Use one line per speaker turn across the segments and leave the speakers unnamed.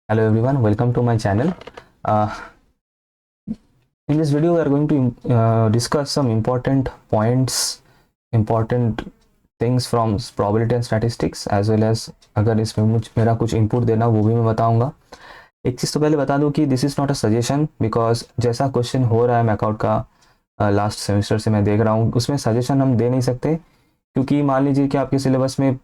Hello everyone, welcome to my channel. Uh, in this video, we are going to discuss some important points, important things from probability and statistics, as well as अगर इसमें मेरा कुछ input देना वो भी मैं बताऊंगा. एक चीज़ तो पहले बता दूं कि this is not a suggestion, because जैसा क्वेश्चन हो रहा है मैकआउट का लास्ट सेमेस्टर से मैं देख रहा हूँ, उसमें सजेशन हम दे नहीं सकते, क्योंकि मान लीजिए कि आपके सिलेबस में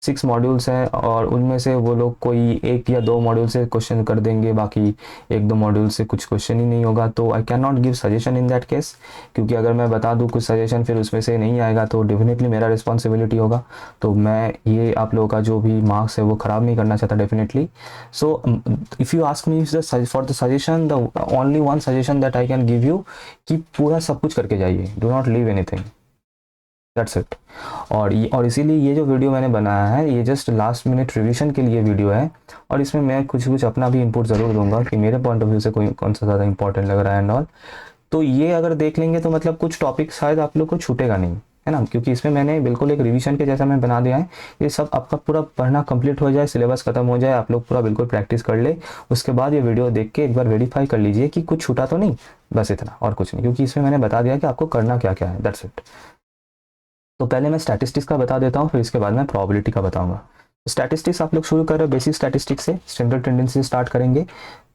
6 मॉड्यूल्स हैं और उनमें से वो लोग कोई एक या दो मॉड्यूल से क्वेश्चन कर देंगे, बाकी एक दो मॉड्यूल से कुछ क्वेश्चन ही नहीं होगा. तो I can not give suggestion in that case, क्योंकि अगर मैं बता दूं कुछ सजेशन फिर उसमें से नहीं आएगा तो डेफिनेटली मेरा रिस्पॉन्सिबिलिटी होगा. तो मैं ये आप लोगों का जो भी मार्क्स है वो ख़राब नहीं करना चाहता definitely. So if you ask me for the suggestion, the only one suggestion that I can give you कि पूरा सब कुछ करके जाइए, do not leave anything, that's it. और इसीलिए ये जो वीडियो मैंने बनाया है ये जस्ट लास्ट मिनट रिवीजन के लिए वीडियो है, और इसमें मैं कुछ अपना भी इनपुट ज़रूर दूंगा कि मेरे पॉइंट ऑफ व्यू से कोई कौन सा ज़्यादा इंपॉर्टेंट लग रहा है एंड ऑल. तो ये अगर देख लेंगे तो मतलब कुछ टॉपिक शायद आप लोग को छूटेगा नहीं, है ना, क्योंकि इसमें मैंने बिल्कुल एक रिवीजन के जैसा मैं बना दिया है. ये सब आपका पूरा पढ़ना कंप्लीट हो जाए, सिलेबस खत्म हो जाए, आप लोग पूरा बिल्कुल प्रैक्टिस कर ले, उसके बाद ये वीडियो देख के एक बार वेरीफाई कर लीजिए कि कुछ छूटा तो नहीं, बस इतना और कुछ नहीं, क्योंकि इसमें मैंने बता दिया कि आपको करना क्या क्या है, दैट्स इट. तो पहले मैं स्टैटिस्टिक्स का बता देता हूँ, फिर इसके बाद मैं प्रोबेबिलिटी का बताऊंगा. स्टैटिस्टिक्स आप लोग शुरू कर रहे हो बेसिक स्टैटिस्टिक्स से, स्टैंडर्ड टेंडेंसी से स्टार्ट करेंगे.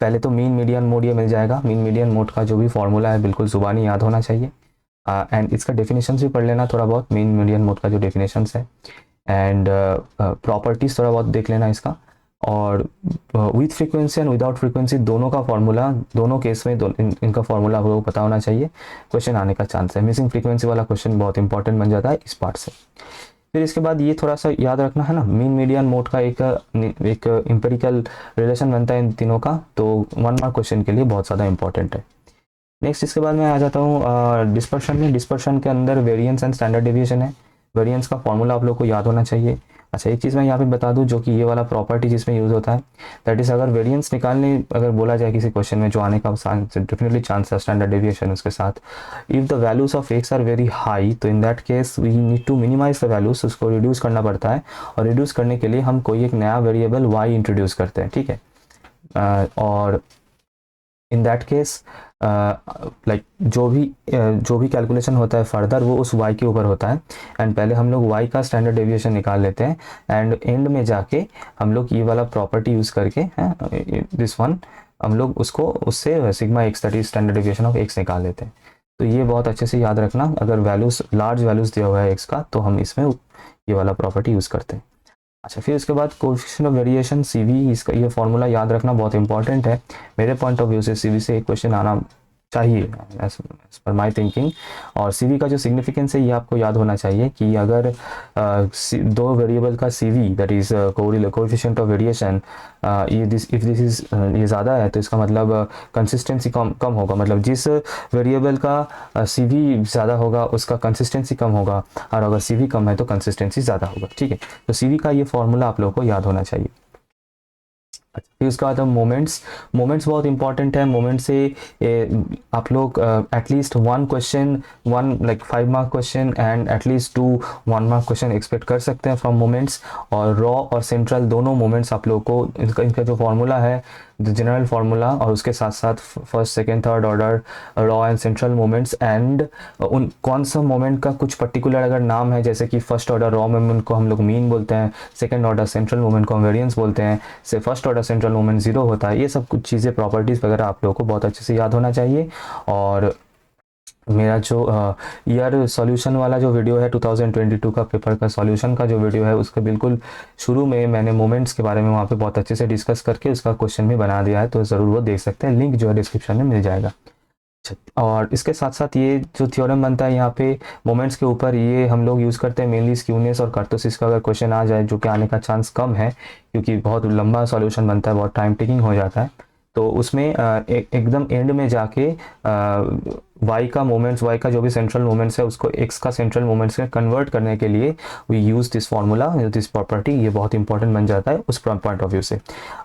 पहले तो मीन मीडियन मोड ये मिल जाएगा. मीन मीडियन मोड का जो भी फॉर्मूला है बिल्कुल जुबानी याद होना चाहिए, एंड इसका डेफिनेशन भी पढ़ लेना थोड़ा बहुत, मीन मीडियन मोड का जो डेफिनेशन है, एंड प्रॉपर्टीज थोड़ा बहुत देख लेना इसका. और with frequency and without frequency दोनों का फॉर्मूला, दोनों केस में इनका फॉर्मूला आपको पता होना चाहिए, क्वेश्चन आने का चांस है. मिसिंग फ्रीक्वेंसी वाला क्वेश्चन बहुत इंपॉर्टेंट बन जाता है इस पार्ट से. फिर इसके बाद ये थोड़ा सा याद रखना है ना, मीन मीडियन मोड का एक इंपेरिकल रिलेशन बनता है इन तीनों का, तो 1 मार्क क्वेश्चन के लिए बहुत ज़्यादा इंपॉर्टेंट है. नेक्स्ट इसके बाद मैं आ जाता हूँ डिस्पर्शन में. डिस्पर्शन के अंदर वेरिएंस एंड स्टैंडर्ड डेविएशन है. वेरिएंस का फॉर्मूला आप लोग को याद होना चाहिए. अच्छा, एक चीज़ मैं यहाँ पे बता दूँ जो कि ये वाला प्रॉपर्टी जिसमें यूज़ होता है, दैट इज़ अगर वेरिएंस निकालने अगर बोला जाए किसी क्वेश्चन में जो आने का डेफिनेटली चांस है स्टैंडर्ड डेविएशन उसके साथ, if the values of X are very high, तो in that case we need to minimize the values, उसको रिड्यूस करना पड़ता है, और रिड्यूस करने के लिए हम कोई एक नया वेरिएबल वाई इंट्रोड्यूस करते हैं, ठीक है. और इन दैट केस लाइक जो भी कैलकुलेशन होता है फर्दर वो उस y के ऊपर होता है, एंड पहले हम लोग y का स्टैंडर्ड डेविएशन निकाल लेते हैं, एंड एंड में जाके हम लोग ये वाला प्रॉपर्टी यूज़ करके दिस वन हम लोग उसको उससे sigma x that is standard deviation of x निकाल लेते हैं. तो ये बहुत अच्छे से याद रखना, अगर वैल्यूज लार्ज वैल्यूज दिया हुआ है एक्स का तो हम इसमें ये वाला प्रॉपर्टी यूज़ करते हैं. अच्छा, फिर उसके बाद कोएफिशिएंट ऑफ वेरिएशन सीवी, इसका ये फॉर्मूला याद रखना बहुत इंपॉर्टेंट है. मेरे पॉइंट ऑफ व्यू से सीवी से एक क्वेश्चन आना चाहिए एज पर माई थिंकिंग. और सीवी का जो सिग्निफिकेंस है ये आपको याद होना चाहिए कि अगर दो वेरिएबल का CV that is coefficient of variation, if this is ये ज़्यादा है तो इसका मतलब कंसिस्टेंसी कम होगा, मतलब जिस वेरिएबल का सीवी ज़्यादा होगा उसका कंसिस्टेंसी कम होगा, और अगर सीवी कम है तो कंसिस्टेंसी ज़्यादा होगा, ठीक है. तो सीवी का ये फॉर्मूला आप लोगों को याद होना चाहिए. फिर उसके बाद मोमेंट्स. मोमेंट्स बहुत इंपॉर्टेंट है. मोमेंट से आप लोग at least 1 question, 1 like 5 mark question and at least 2 1 mark question expect कर सकते हैं फ्रॉम मोमेंट्स. और रॉ और सेंट्रल दोनों मोमेंट्स आप लोग को इनका जो फॉर्मूला है जनरल फार्मूला, और उसके साथ साथ first second third order raw and central moments, and उन कौन सा मोमेंट का कुछ पर्टिकुलर अगर नाम है, जैसे कि फर्स्ट ऑर्डर रॉ मोमेंट को हम लोग मीन बोलते हैं, सेकंड ऑर्डर सेंट्रल मोमेंट को हम वेरिएंस बोलते हैं, से फर्स्ट ऑर्डर सेंट्रल मोमेंट 0 होता है. ये सब कुछ चीज़ें प्रॉपर्टीज़ वगैरह आप लोगों को बहुत अच्छे से याद होना चाहिए. और मेरा जो ईयर सॉल्यूशन वाला जो वीडियो है 2022 का पेपर का सॉल्यूशन का जो वीडियो है उसके बिल्कुल शुरू में मैंने मोमेंट्स के बारे में वहाँ पे बहुत अच्छे से डिस्कस करके उसका क्वेश्चन भी बना दिया है, तो ज़रूर वो देख सकते हैं, लिंक जो है डिस्क्रिप्शन में मिल जाएगा. और इसके साथ साथ ये जो थ्योरम बनता है यहाँ पे मोमेंट्स के ऊपर, ये हम लोग यूज़ करते हैं मेनली स्क्यूनेस और कर्टोसिस का अगर क्वेश्चन आ जाए, जो कि आने का चांस कम है क्योंकि बहुत लंबा सॉल्यूशन बनता है, बहुत टाइम टेकिंग हो जाता है. तो उसमें एकदम एंड में जाके y का मोमेंट्स, y का जो भी सेंट्रल मोमेंट्स है उसको x का सेंट्रल मोमेंट्स में कन्वर्ट करने के लिए we use this formula, this property, ये बहुत इंपॉर्टेंट बन जाता है उस पॉइंट ऑफ व्यू से।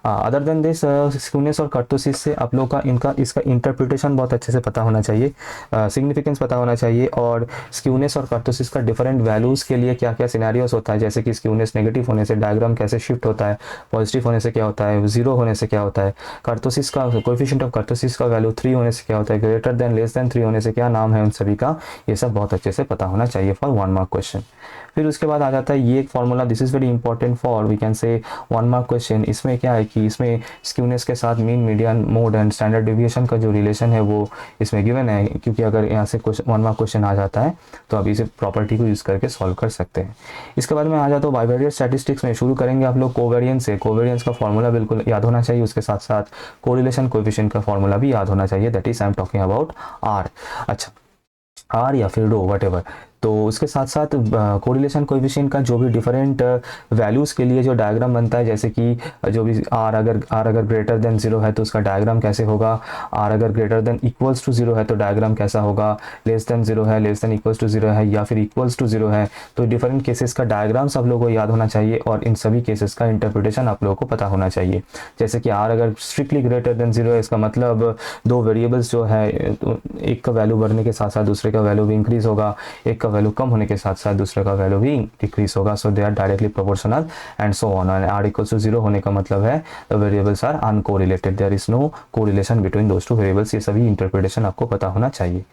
अदर देन दिस स्क्यूनेस और कर्टोसिस से आप लोग का इसका इंटरप्रिटेशन बहुत अच्छे से पता होना चाहिए, सिग्निफिकेंस पता होना चाहिए, और स्क्यूनेस और कर्टोसिस का डिफरेंट वैल्यूज़ के लिए क्या क्या सिनेरियोस होता है, जैसे कि स्क्यूनेस नेगेटिव होने से डायग्राम कैसे शिफ्ट होता है, पॉजिटिव होने से क्या होता है, जीरो होने से क्या होता है, कर्टोसिस का कोएफिशिएंट ऑफ कर्टोसिस का वैल्यू 3 होने से क्या होता है, ग्रेटर देन लेस देन 3 होने से क्या नाम है उन सभी का, ये सब बहुत अच्छे से पता होना चाहिए फॉर 1 मार्क क्वेश्चन। फिर उसके बाद आ जाता है ये एक formula, this is very important for we can say 1 mark question. इसमें क्या है कि इसमें स्क्यूनेस के साथ mean, median, mode and standard deviation का जो रिलेशन है वो इसमें गिवन है, क्योंकि अगर यहाँ से 1 मार्क क्वेश्चन आ जाता है तो आप इसे प्रॉपर्टी को यूज़ करके सॉल्व कर सकते हैं। इसके बाद में आ जाता हूँ बाइवेरिएट स्टैटिस्टिक्स में। शुरू करेंगे आप लोग कोवेरियंस से। कोवेरियंस का फॉर्मूला बिल्कुल याद होना चाहिए, उसके साथ साथ कोरिलेशन कोएफिशिएंट का फॉर्मूला भी याद होना चाहिए, that is I am talking about R. अच्छा, आर या फिर रो वट एवर। तो उसके साथ साथ कोरिलेशन कोएफिशिएंट का जो भी डिफरेंट वैल्यूज़ के लिए जो डायग्राम बनता है, जैसे कि जो भी आर अगर ग्रेटर देन 0 है तो उसका डायग्राम कैसे होगा, आर अगर ग्रेटर देन इक्वल्स टू 0 है तो डायग्राम कैसा होगा, लेस देन 0 है, लेस देन इक्वल्स टू 0 है, या फिर इक्वल्स टू 0 है, तो डिफरेंट केसेस का डायग्राम्स आप लोगों को याद होना चाहिए, और इन सभी केसेस का इंटरप्रिटेशन आप लोगों को पता होना चाहिए। जैसे कि आर अगर स्ट्रिक्टली ग्रेटर देन 0 है, इसका मतलब दो वेरिएबल्स जो है, एक का वैल्यू बढ़ने के साथ साथ दूसरे का वैल्यू भी इंक्रीज होगा, एक का वैल्यू कम होने के साथ साथ दूसरे का वैल्यू भी डिक्रीज होगा, so they are directly proportional and so on. And r equals to 0 होने का मतलब है the variables are uncorrelated, there is no correlation between those two variables. ये सभी इंटरप्रिटेशन आपको पता होना चाहिए।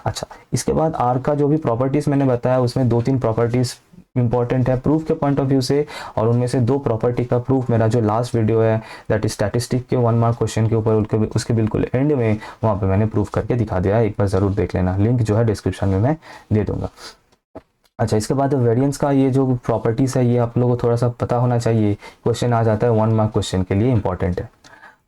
अच्छा, इसके बाद आर का जो भी प्रॉपर्टीज मैंने बताया उसमें 2-3 प्रॉपर्टीज इंपॉर्टेंट है प्रूफ के पॉइंट ऑफ व्यू से, और उनमें से 2 प्रॉपर्टी का प्रूफ मेरा जो लास्ट वीडियो है दैट इज स्टैटिस्टिक के 1 मार्क क्वेश्चन के ऊपर, उसके बिल्कुल एंड में वहाँ पे मैंने प्रूफ करके दिखा दिया है, एक बार ज़रूर देख लेना, लिंक जो है डिस्क्रिप्शन में मैं दे दूंगा। अच्छा, इसके बाद वेरिएंस का ये जो प्रॉपर्टीज़ है ये आप लोगों को थोड़ा सा पता होना चाहिए, क्वेश्चन आ जाता है 1 मार्क क्वेश्चन के लिए इंपॉर्टेंट है।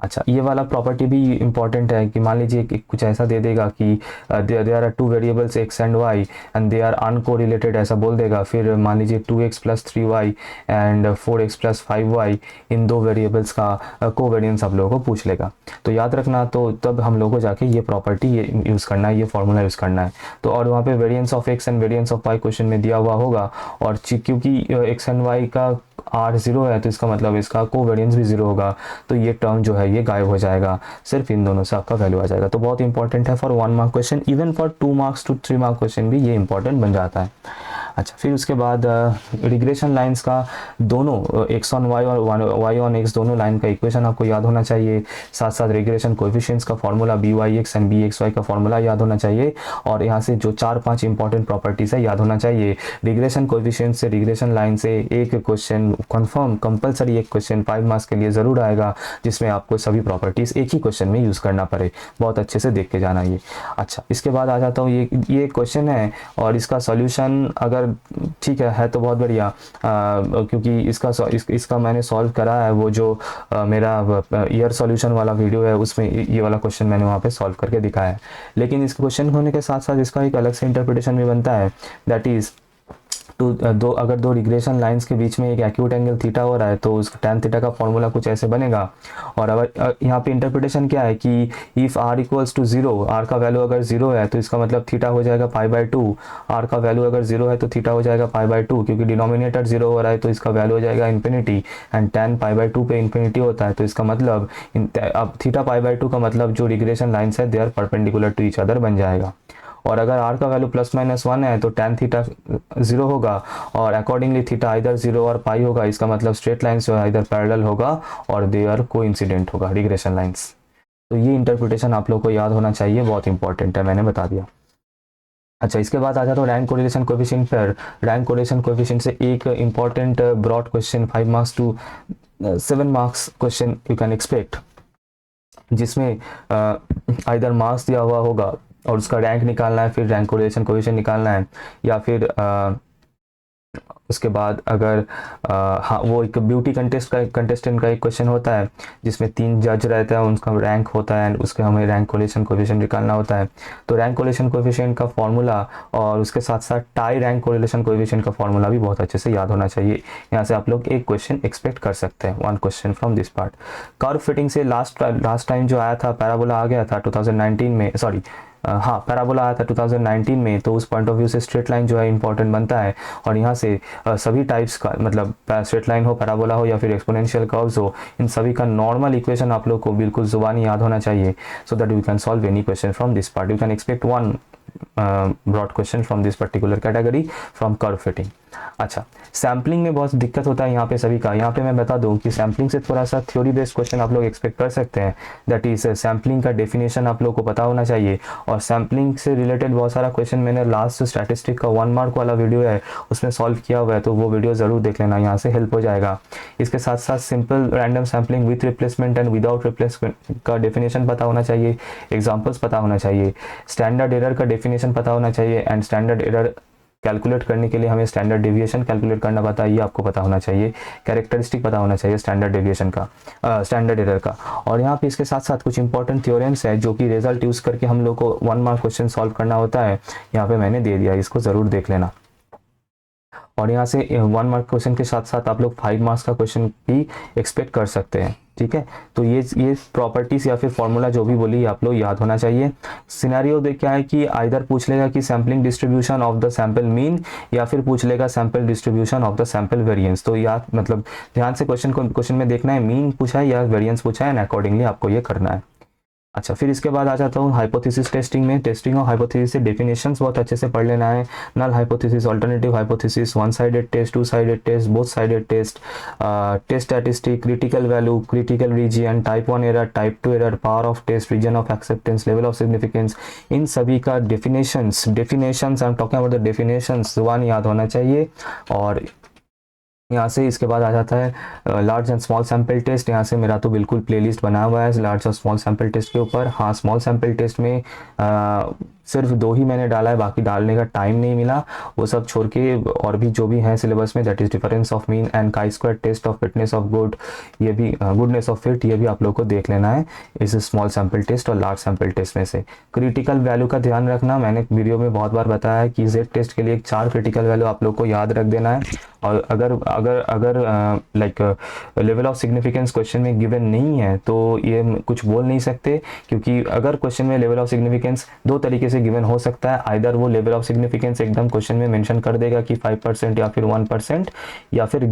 अच्छा, ये वाला प्रॉपर्टी भी इंपॉर्टेंट है कि मान लीजिए कि कुछ ऐसा दे देगा कि there are 2 variables x and y and they are uncorrelated, ऐसा बोल देगा। फिर मान लीजिए 2x + 3y and 4x + 5y, इन 2 वेरिएबल्स का कोवेरिएंस आप लोगों को पूछ लेगा। तो याद रखना, तो तब हम लोगों को जाके ये प्रॉपर्टी ये यूज़ करना है, ये फॉर्मूला यूज़ करना है। तो और वहाँ पे variance of x and variance of y question में दिया हुआ होगा, और क्योंकि x एंड y का r 0 है तो इसका मतलब इसका कोवेरिएंस भी 0 होगा, तो ये टर्म जो है ये गायब हो जाएगा, सिर्फ इन दोनों से आपका वैल्यू आ जाएगा। तो बहुत इंपॉर्टेंट है for 1 mark question, even for 2 marks to 3 mark question भी ये इंपॉर्टेंट बन जाता है। अच्छा, फिर उसके बाद रिग्रेशन लाइंस का दोनों x ऑन y और y ऑन x दोनों लाइन का इक्वेशन आपको याद होना चाहिए, साथ साथ रिग्रेशन कोएफिशिएंट्स का फॉर्मूला by(x) एंड bxy का फॉर्मूला याद होना चाहिए, और यहाँ से जो 4-5 इंपॉर्टेंट प्रॉपर्टीज है याद होना चाहिए। रिग्रेशन कोएफिशिएंट से, रिग्रेशन लाइन से एक क्वेश्चन कंफर्म कंपलसरी, एक क्वेश्चन 5 मार्क्स के लिए ज़रूर आएगा, जिसमें आपको सभी प्रॉपर्टीज एक ही क्वेश्चन में यूज़ करना पड़े, बहुत अच्छे से देख के जाना ये। अच्छा, इसके बाद आ जाता हूँ, ये क्वेश्चन है और इसका सॉल्यूशन अगर ठीक है तो बहुत बढ़िया, क्योंकि इसका मैंने सॉल्व करा है, वो जो मेरा ईयर सॉल्यूशन वाला वीडियो है उसमें ये वाला क्वेश्चन मैंने वहाँ पे सॉल्व करके दिखाया है। लेकिन इस क्वेश्चन होने के साथ साथ इसका एक अलग से इंटरप्रिटेशन भी बनता है, दैट इज़ अगर दो रिग्रेशन लाइंस के बीच में एक एक्यूट एंगल थीटा हो रहा है तो उसका tan थीटा का फॉर्मूला कुछ ऐसे बनेगा। और अगर यहाँ पे इंटरप्रिटेशन क्या है कि if r equals to 0, r का वैल्यू अगर 0 है तो इसका मतलब थीटा हो जाएगा π/2, r का वैल्यू अगर 0 है तो थीटा हो जाएगा π/2, क्योंकि डिनोमिनेटर 0 हो रहा है तो इसका वैल्यू हो जाएगा इन्फिनिटी, एंड tan π/2 पे इन्फिनिटी होता है, तो इसका मतलब अब थीटा π/2 का मतलब जो रिग्रेशन लाइन्स है they are perpendicular to each other बन जाएगा। और अगर r का वैल्यू ±1 है तो tan थीटा 0 होगा, और अकॉर्डिंगली थीटा इधर 0 और पाई होगा, इसका मतलब स्ट्रेट लाइन्स जो है इधर पैरेलल होगा और दे आर कोइंसिडेंट होगा रिग्रेशन लाइन्स। तो ये इंटरप्रिटेशन आप लोग को याद होना चाहिए, बहुत इंपॉर्टेंट है, मैंने बता दिया। अच्छा, इसके बाद आ जाता हूँ रैंक कोरिलेशन कोएफिशिएंट पर। रैंक कोरिलेशन कोएफिशिएंट से एक important broad question 5 marks to 7 marks question you can expect, जिसमें आइदर मार्क्स दिया हुआ होगा और उसका रैंक निकालना है, फिर रैंक कोरिलेशन कोएफिशिएंट निकालना है, या फिर उसके बाद अगर हाँ वो एक ब्यूटी कंटेस्टेंट का एक क्वेश्चन होता है जिसमें 3 जज रहते हैं, उनका रैंक होता है एंड उसके हमें रैंक कोरिलेशन कोएफिशिएंट निकालना होता है। तो रैंक कोरिलेशन कोएफिशिएंट का फॉर्मूला और उसके साथ साथ टाई रैंक कोरिलेशन कोएफिशिएंट का फॉर्मूला भी बहुत अच्छे से याद होना चाहिए। यहाँ से आप लोग एक क्वेश्चन एक्सपेक्ट कर सकते हैं, 1 question from this part. Curve fitting से लास्ट टाइम जो आया था पैराबोला आ गया था 2019 में, सॉरी हाँ पैराबोला आया था 2019 में, तो उस पॉइंट ऑफ व्यू से स्ट्रेट लाइन जो है इंपॉर्टेंट बनता है। और यहाँ से सभी टाइप्स का मतलब स्ट्रेट लाइन हो, पैराबोला हो या फिर एक्सपोनेंशियल कर्व्स हो, इन सभी का नॉर्मल इक्वेशन आप लोग को बिल्कुल जुबानी याद होना चाहिए, so that you can solve any question from this part. You can expect one broad question from this particular category from curve fitting. अच्छा, सैम्पलिंग में बहुत दिक्कत होता है यहाँ पे सभी का। यहाँ पे मैं बता दूं कि सैम्पलिंग से थोड़ा सा थ्योरी बेस्ड क्वेश्चन आप लोग एक्सपेक्ट कर सकते हैं। दैट इज सैम्पलिंग का डेफिनेशन आप लोग को पता होना चाहिए, और सैम्पलिंग से रिलेटेड बहुत सारा क्वेश्चन मैंने लास्ट स्टैटिस्टिक का 1 मार्क वाला वीडियो है उसमें सॉल्व किया हुआ है, तो वो वीडियो जरूर देख लेना, यहाँ से हेल्प हो जाएगा। इसके साथ साथ simple random sampling with replacement and without replacement का डेफिनेशन पता होना चाहिए, एग्जाम्पल्स पता होना चाहिए, स्टैंडर्ड एरर का डेफिनेशन पता होना चाहिए, एंड स्टैंडर्ड एरर कैलकुलेट करने के लिए हमें स्टैंडर्ड डेविएशन कैलकुलेट करना पता है, ये आपको पता होना चाहिए। कैरेक्टरिस्टिक पता होना चाहिए स्टैंडर्ड डेविएशन का, स्टैंडर्ड एरर का। और यहाँ पे इसके साथ साथ कुछ इंपॉर्टेंट थ्योरम्स है जो कि रिजल्ट यूज करके हम लोग को 1 मार्क क्वेश्चन सॉल्व करना होता है, यहाँ पे मैंने दे दिया, इसको जरूर देख लेना। और यहाँ से 1 मार्क क्वेश्चन के साथ साथ आप लोग 5 मार्क्स का क्वेश्चन भी एक्सपेक्ट कर सकते हैं, ठीक है। तो ये प्रॉपर्टीज या फिर फॉर्मूला जो भी बोली आप लोग याद होना चाहिए। सिनेरियो देख क्या है कि आइदर पूछ लेगा कि sampling distribution of the sample mean, या फिर पूछ लेगा sample distribution of the sample variance. तो याद मतलब ध्यान से क्वेश्चन में देखना है मीन पूछा है या वेरिएंस पूछा है, एंड अकॉर्डिंगली आपको ये करना है। अच्छा, फिर इसके बाद आ जाता हूँ हाइपोथेसिस टेस्टिंग में। टेस्टिंग और हाइपोथेसिस से डेफिनेशंस बहुत अच्छे से पढ़ लेना है। Null hypothesis, alternative hypothesis, one sided test, two sided test, both sided test, test statistic, critical value, critical region, type 1 error, type 2 error, power of test, region of acceptance, level of significance, इन सभी का definitions I am talking about the definitions जुबान याद होना चाहिए। और यहाँ से इसके बाद आ जाता है large and small sample test. यहाँ से मेरा तो बिल्कुल प्लेलिस्ट बना हुआ है लार्ज और स्मॉल सैंपल टेस्ट के ऊपर। हाँ, स्मॉल सैंपल टेस्ट में सिर्फ 2 ही मैंने डाला है, बाकी डालने का टाइम नहीं मिला, वो सब छोड़ के और भी जो भी है सिलेबस में, that is difference of mean and chi square, test of fitness of good, ये भी गुडनेस ऑफ फिट, ये भी आप लोग को देख लेना है इस स्मॉल सैंपल टेस्ट और लार्ज सैंपल टेस्ट में से। क्रिटिकल वैल्यू का ध्यान रखना, मैंने वीडियो में बहुत बार बताया है कि जेड टेस्ट के लिए 4 क्रिटिकल वैल्यू आप लोग को याद रख देना है। और अगर like level of significance question में गिवन नहीं है तो ये कुछ बोल नहीं सकते, क्योंकि अगर क्वेश्चन में लेवल ऑफ सिग्निफिकेंस 2 तरीके से गिवन हो सकता है। आइदर वो लेवल ऑफ सिग्निफिकेंस एकदम क्वेश्चन में मेंशन कर देगा कि 5% या फिर 1%, या फिर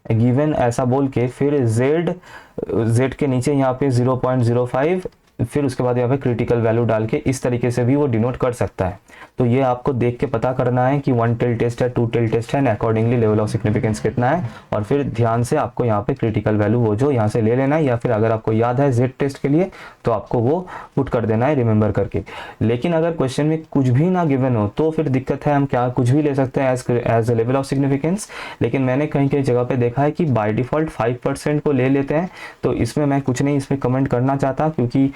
गिवन ऐसा बोल के फिर z के नीचे यहाँ पे 0.05, फिर उसके बाद यहाँ पे क्रिटिकल वैल्यू डाल के इस तरीके से भी वो डिनोट कर सकता है। तो ये आपको देख के पता करना है कि 1 टेल टेस्ट है, 2 टेल टेस्ट है, and accordingly level of significance कितना है, और फिर ध्यान से आपको यहाँ पे क्रिटिकल वैल्यू वो जो यहाँ से ले लेना है, या फिर अगर आपको याद है जेड टेस्ट के लिए तो आपको वो पुट कर देना है रिमेंबर करके। लेकिन अगर क्वेश्चन में कुछ भी ना गिवन हो तो फिर दिक्कत है, हम क्या कुछ भी ले सकते हैं एज लेवल ऑफ सिग्निफिकेंस। लेकिन मैंने कहीं कहीं जगह पे देखा है कि बाय डिफॉल्ट 5% को ले लेते हैं, तो इसमें मैं कुछ नहीं इसमें कमेंट करना चाहता, क्योंकि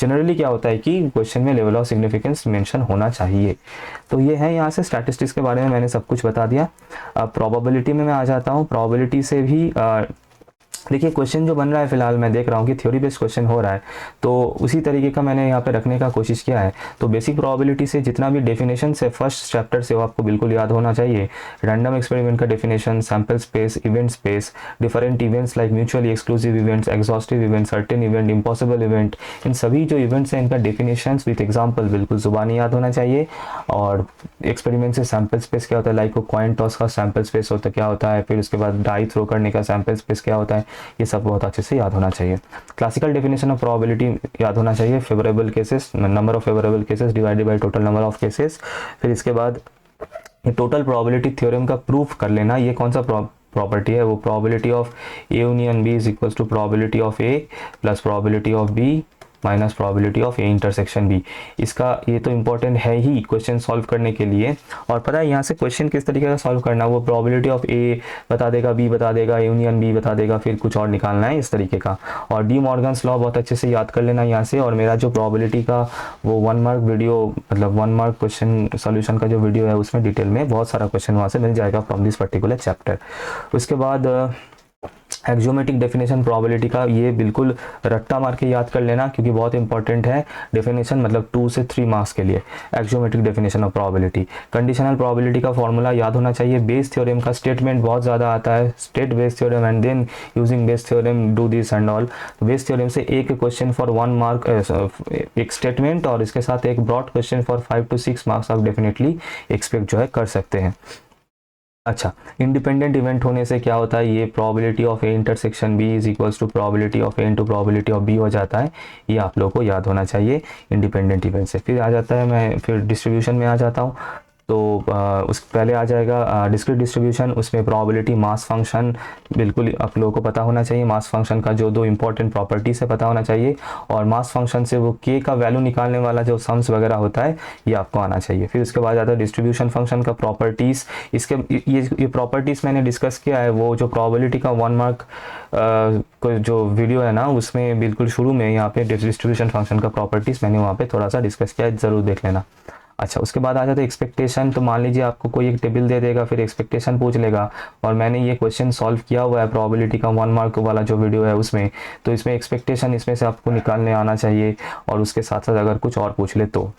जनरली क्या होता है कि क्वेश्चन में लेवल ऑफ सिग्निफिकेंस मेंशन होना चाहिए। तो ये है, यहाँ से स्टैटिस्टिक्स के बारे में मैंने सब कुछ बता दिया। अब प्रोबेबिलिटी में मैं आ जाता हूँ। प्रोबेबिलिटी से भी देखिए क्वेश्चन जो बन रहा है, फिलहाल मैं देख रहा हूँ कि थ्योरी बेस्ड क्वेश्चन हो रहा है, तो उसी तरीके का मैंने यहाँ पे रखने का कोशिश किया है। तो बेसिक प्रोबेबिलिटी से जितना भी डेफिनेशन है फर्स्ट चैप्टर से वो आपको बिल्कुल याद होना चाहिए। रैंडम एक्सपेरिमेंट का definition, sample space, event space, different events like mutually exclusive events, exhaustive event, certain event, impossible event, इन सभी जो इवेंट्स हैं इनका डेफिनेशन विथ एग्जाम्पल बिल्कुल जुबानी याद होना चाहिए। और एक्सपेरिमेंट से सैंपल स्पेस क्या होता है, लाइक कॉइन टॉस का सैंपल स्पेस होता क्या होता है, फिर उसके बाद डाई थ्रो करने का सैंपल स्पेस क्या होता है, ये सब बहुत अच्छे से याद होना चाहिए। क्लासिकल डेफिनेशन ऑफ प्रोबेबिलिटी याद होना चाहिए, favourable cases, number of favourable cases divided by total number of cases. फिर इसके बाद ये टोटल प्रोबेबिलिटी थ्योरम का प्रूफ कर लेना। ये कौन सा प्रॉपर्टी है, वो probability of A union B is equal to probability of A plus probability of B minus probability of A intersection B. इसका ये तो इंपॉर्टेंट है ही क्वेश्चन सॉल्व करने के लिए। और पता है यहाँ से क्वेश्चन किस तरीके का सॉल्व करना है, वो प्रोबेबिलिटी ऑफ ए बता देगा, बी बता देगा, यूनियन बी बता देगा, फिर कुछ और निकालना है इस तरीके का। और डी मॉर्गन्स लॉ बहुत अच्छे से याद कर लेना यहाँ से। और मेरा जो प्रोबेबिलिटी का वो 1 मार्क वीडियो, मतलब 1 मार्क क्वेश्चन सॉल्यूशन का जो वीडियो है उसमें डिटेल में बहुत सारा क्वेश्चन वहाँ से मिल जाएगा फ्रॉम दिस पर्टिकुलर चैप्टर। उसके बाद एक्जियोमेट्रिक डेफिनेशन प्रोबेबिलिटी का ये बिल्कुल रट्टा मार के याद कर लेना, क्योंकि बहुत इंपॉर्टेंट है डेफिनेशन, मतलब 2 से 3 मार्क्स के लिए। Axiomatic definition of probability, conditional probability का फॉर्मूला याद होना चाहिए। बेस थ्योरम का स्टेटमेंट बहुत ज़्यादा आता है, state Bayes theorem and then using Bayes theorem do this and all. Bayes theorem से एक क्वेश्चन फॉर 1 मार्क, एक स्टेटमेंट और इसके साथ एक broad question for 5 to 6 marks आप डेफिनेटली एक्सपेक्ट जो है कर सकते हैं। अच्छा, इंडिपेंडेंट इवेंट होने से क्या होता है, ये probability of A intersection B is equals to probability of A into probability of B हो जाता है। ये आप लोगों को याद होना चाहिए इंडिपेंडेंट इवेंट से। फिर आ जाता है, मैं फिर डिस्ट्रीब्यूशन में आ जाता हूँ। तो उस पहले आ जाएगा डिस्क्रीट डिस्ट्रीब्यूशन, उसमें प्रोबेबिलिटी मास फंक्शन बिल्कुल आप लोगों को पता होना चाहिए। मास फंक्शन का जो 2 इंपॉर्टेंट प्रॉपर्टीज है पता होना चाहिए, और मास फंक्शन से वो के का वैल्यू निकालने वाला जो सम्स वगैरह होता है ये आपको आना चाहिए। फिर उसके बाद आता है डिस्ट्रीब्यूशन फंक्शन का प्रॉपर्टीज़। इसके ये प्रॉपर्टीज़ मैंने डिस्कस किया है, वो जो प्रोबेबिलिटी का 1 मार्क को जो वीडियो है ना, उसमें बिल्कुल शुरू में यहाँ पे डिस्ट्रीब्यूशन फंक्शन का प्रॉपर्टीज़ मैंने वहाँ पे थोड़ा सा डिस्कस किया है, ज़रूर देख लेना। अच्छा, उसके बाद आ जाता है एक्सपेक्टेशन। तो मान लीजिए आपको कोई एक टेबल दे देगा, फिर एक्सपेक्टेशन पूछ लेगा, और मैंने ये क्वेश्चन सॉल्व किया हुआ है प्रोबेबिलिटी का 1 मार्क वाला जो वीडियो है उसमें, तो इसमें एक्सपेक्टेशन इसमें से आपको निकालने आना चाहिए, और उसके साथ साथ अगर कुछ और पूछ ले तो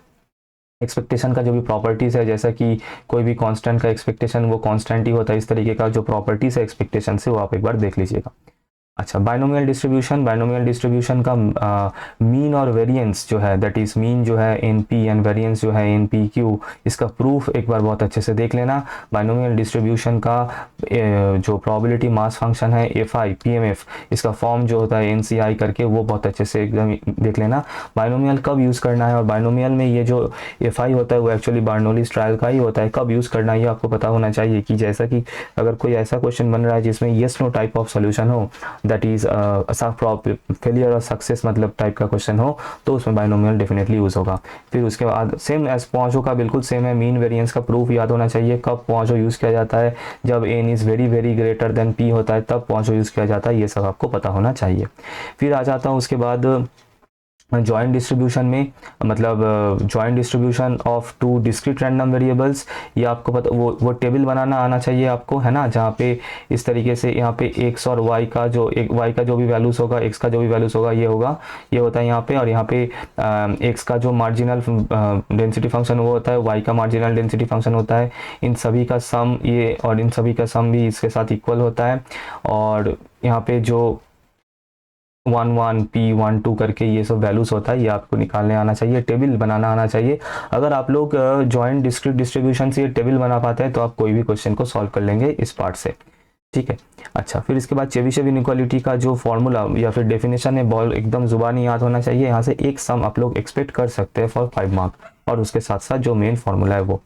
एक्सपेक्टेशन का जो भी प्रॉपर्टीज़ है, जैसा कि कोई भी कांस्टेंट का एक्सपेक्टेशन वो कांस्टेंट ही होता है, इस तरीके का जो प्रॉपर्टीज़ है एक्सपेक्टेशन से वो आप एक बार देख लीजिएगा। अच्छा, बाइनोमियल डिस्ट्रीब्यूशन। बाइनोमियल डिस्ट्रीब्यूशन का मीन और वेरिएंस जो है, दैट इज मीन जो है एन पी एंड वेरिएंस जो है एन पी क्यू, इसका प्रूफ एक बार बहुत अच्छे से देख लेना। बाइनोमियल डिस्ट्रीब्यूशन का जो प्रोबेबिलिटी मास फंक्शन है F I P M F, इसका फॉर्म जो होता है एन सी आई करके, वो बहुत अच्छे से एकदम देख लेना। बाइनोमियल कब यूज़ करना है, और बाइनोमियल में ये जो एफ आई होता है वो एक्चुअली बार्नोलीज ट्रायल का ही होता है, कब यूज़ करना है ये आपको पता होना चाहिए। कि जैसा कि अगर कोई ऐसा क्वेश्चन बन रहा है जिसमें yes no type of solution हो, दैट इज फेलियर और सक्सेस मतलब टाइप का क्वेश्चन हो, तो उसमें बाइनोमियल डेफिनेटली यूज होगा। फिर उसके बाद सेम एज पॉइंटो का बिल्कुल सेम है, मीन वेरिएंस का प्रूफ याद होना चाहिए। कब पॉइंटो यूज किया जाता है, जब N is very very greater than P होता है, तब पॉइंटो यूज किया जाता है, ये सब आपको पता होना चाहिए। फिर आ जाता हूँ उसके बाद जॉइंट डिस्ट्रीब्यूशन में, मतलब joint distribution of 2 discrete random variables, ये आपको पता, वो टेबल बनाना आना चाहिए आपको, है ना, जहाँ पे इस तरीके से यहाँ पे x और y का जो y का जो भी वैल्यूज होगा, x का जो भी वैल्यूज होगा ये होगा, ये होता है यहाँ पे, और यहाँ पे x का जो मार्जिनल डेंसिटी फंक्शन वो होता है, y का मार्जिनल डेंसिटी फंक्शन होता है, इन सभी का सम ये, और इन सभी का सम भी इसके साथ इक्वल होता है। और यहाँ पे जो 1 1 p 1 2 करके ये सब वैल्यूज होता है, ये आपको निकालने आना चाहिए, टेबल बनाना आना चाहिए। अगर आप लोग जॉइंट डिस्क्रीट डिस्ट्रीब्यूशन से ये टेबल बना पाते हैं तो आप कोई भी क्वेश्चन को सॉल्व कर लेंगे इस पार्ट से, ठीक है। अच्छा, फिर इसके बाद चेबीशेव इनइक्वालिटी का जो फॉर्मूला या फिर डेफिनेशन है, बॉल एकदम जुबानी याद होना चाहिए। यहाँ से एक सम आप लोग एक्सपेक्ट कर सकते हैं फॉर 5 मार्क, और उसके साथ साथ जो मेन फॉर्मूला है वो।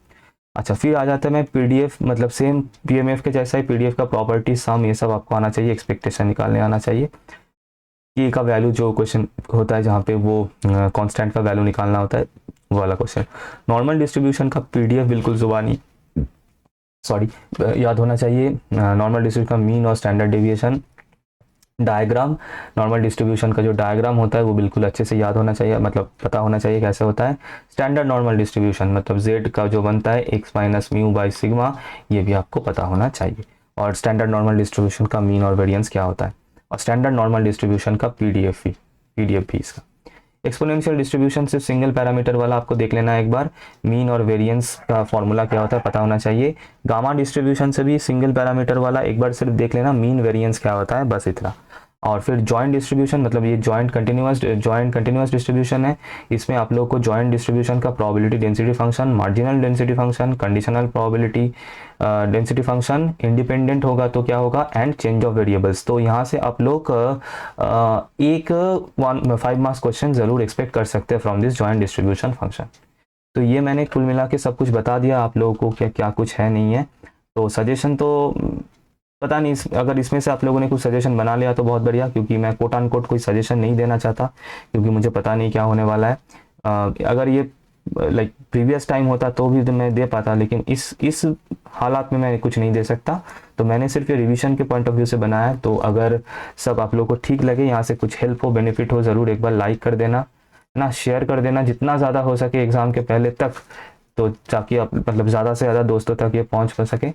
अच्छा, फिर आ जाता है मैं पीडीएफ, मतलब सेम पीएमएफ के जैसा ही पीडीएफ का प्रॉपर्टी सम ये सब आपको आना चाहिए, एक्सपेक्टेशन निकालने आना चाहिए। के का वैल्यू जो क्वेश्चन होता है जहाँ पे वो कांस्टेंट का वैल्यू निकालना होता है, वो वाला क्वेश्चन। नॉर्मल डिस्ट्रीब्यूशन का पीडीएफ बिल्कुल जुबानी याद होना चाहिए। नॉर्मल डिस्ट्रीब्यूशन का मीन और standard deviation diagram, normal distribution का जो डायग्राम होता है वो बिल्कुल अच्छे से याद होना चाहिए, मतलब पता होना चाहिए कैसे होता है। स्टैंडर्ड नॉर्मल डिस्ट्रीब्यूशन मतलब z का जो बनता है x minus mu by sigma, ये भी आपको पता होना चाहिए। और स्टैंडर्ड नॉर्मल डिस्ट्रीब्यूशन का मीन और वेरिएंस क्या होता है, और स्टैंडर्ड नॉर्मल डिस्ट्रीब्यूशन का पीडीएफ भी इसका। एक्सपोनेंशियल डिस्ट्रीब्यूशन सिर्फ सिंगल पैरामीटर वाला आपको देख लेना है एक बार, मीन और वेरिएंस का फॉर्मूला क्या होता है पता होना चाहिए। गामा डिस्ट्रीब्यूशन से भी सिंगल पैरामीटर वाला एक बार सिर्फ देख लेना, मीन वेरिएंस क्या होता है, बस इतना। और फिर जॉइंट डिस्ट्रीब्यूशन, मतलब ये जॉइंट कंटिन्यूअस डिस्ट्रीब्यूशन है, इसमें आप लोग को जॉइंट डिस्ट्रीब्यूशन का probability density function, marginal density function, conditional probability density function, independent होगा तो क्या होगा, एंड चेंज ऑफ वेरिएबल्स। तो यहाँ से आप लोग एक 5 मार्क्स क्वेश्चन जरूर एक्सपेक्ट कर सकते हैं from this joint distribution function. तो ये मैंने कुल मिला के सब कुछ बता दिया आप लोगों को, क्या क्या कुछ है नहीं है। तो सजेशन तो पता नहीं, अगर इसमें से आप लोगों ने कुछ सजेशन बना लिया तो बहुत बढ़िया, क्योंकि मैं कोट एंड कोट कोई सजेशन नहीं देना चाहता, क्योंकि मुझे पता नहीं क्या होने वाला है। अगर ये लाइक प्रीवियस टाइम होता तो भी मैं दे पाता, लेकिन इस हालात में मैं कुछ नहीं दे सकता। तो मैंने सिर्फ ये रिवीजन के पॉइंट ऑफ व्यू से बनाया है। तो अगर सब आप लोगों को ठीक लगे, यहाँ से कुछ हेल्प हो, बेनिफिट हो, ज़रूर एक बार लाइक कर देना ना, शेयर कर देना जितना ज़्यादा हो सके एग्ज़ाम के पहले तक, तो ताकि आप मतलब ज़्यादा से ज़्यादा दोस्तों तक ये पहुंच कर सके।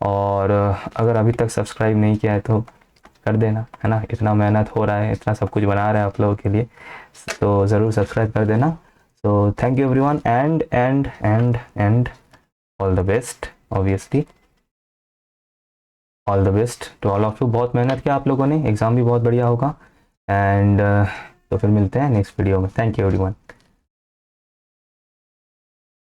और अगर अभी तक सब्सक्राइब नहीं किया है तो कर देना, है ना। इतना मेहनत हो रहा है, इतना सब कुछ बना रहे हैं आप लोगों के लिए, तो ज़रूर सब्सक्राइब कर देना। So thank you everyone, and all the best, obviously all the best to all of you. बहुत मेहनत किया आप लोगों ने, एग्ज़ाम भी बहुत बढ़िया होगा। एंड तो फिर मिलते हैं नेक्स्ट वीडियो में। Thank you everyone.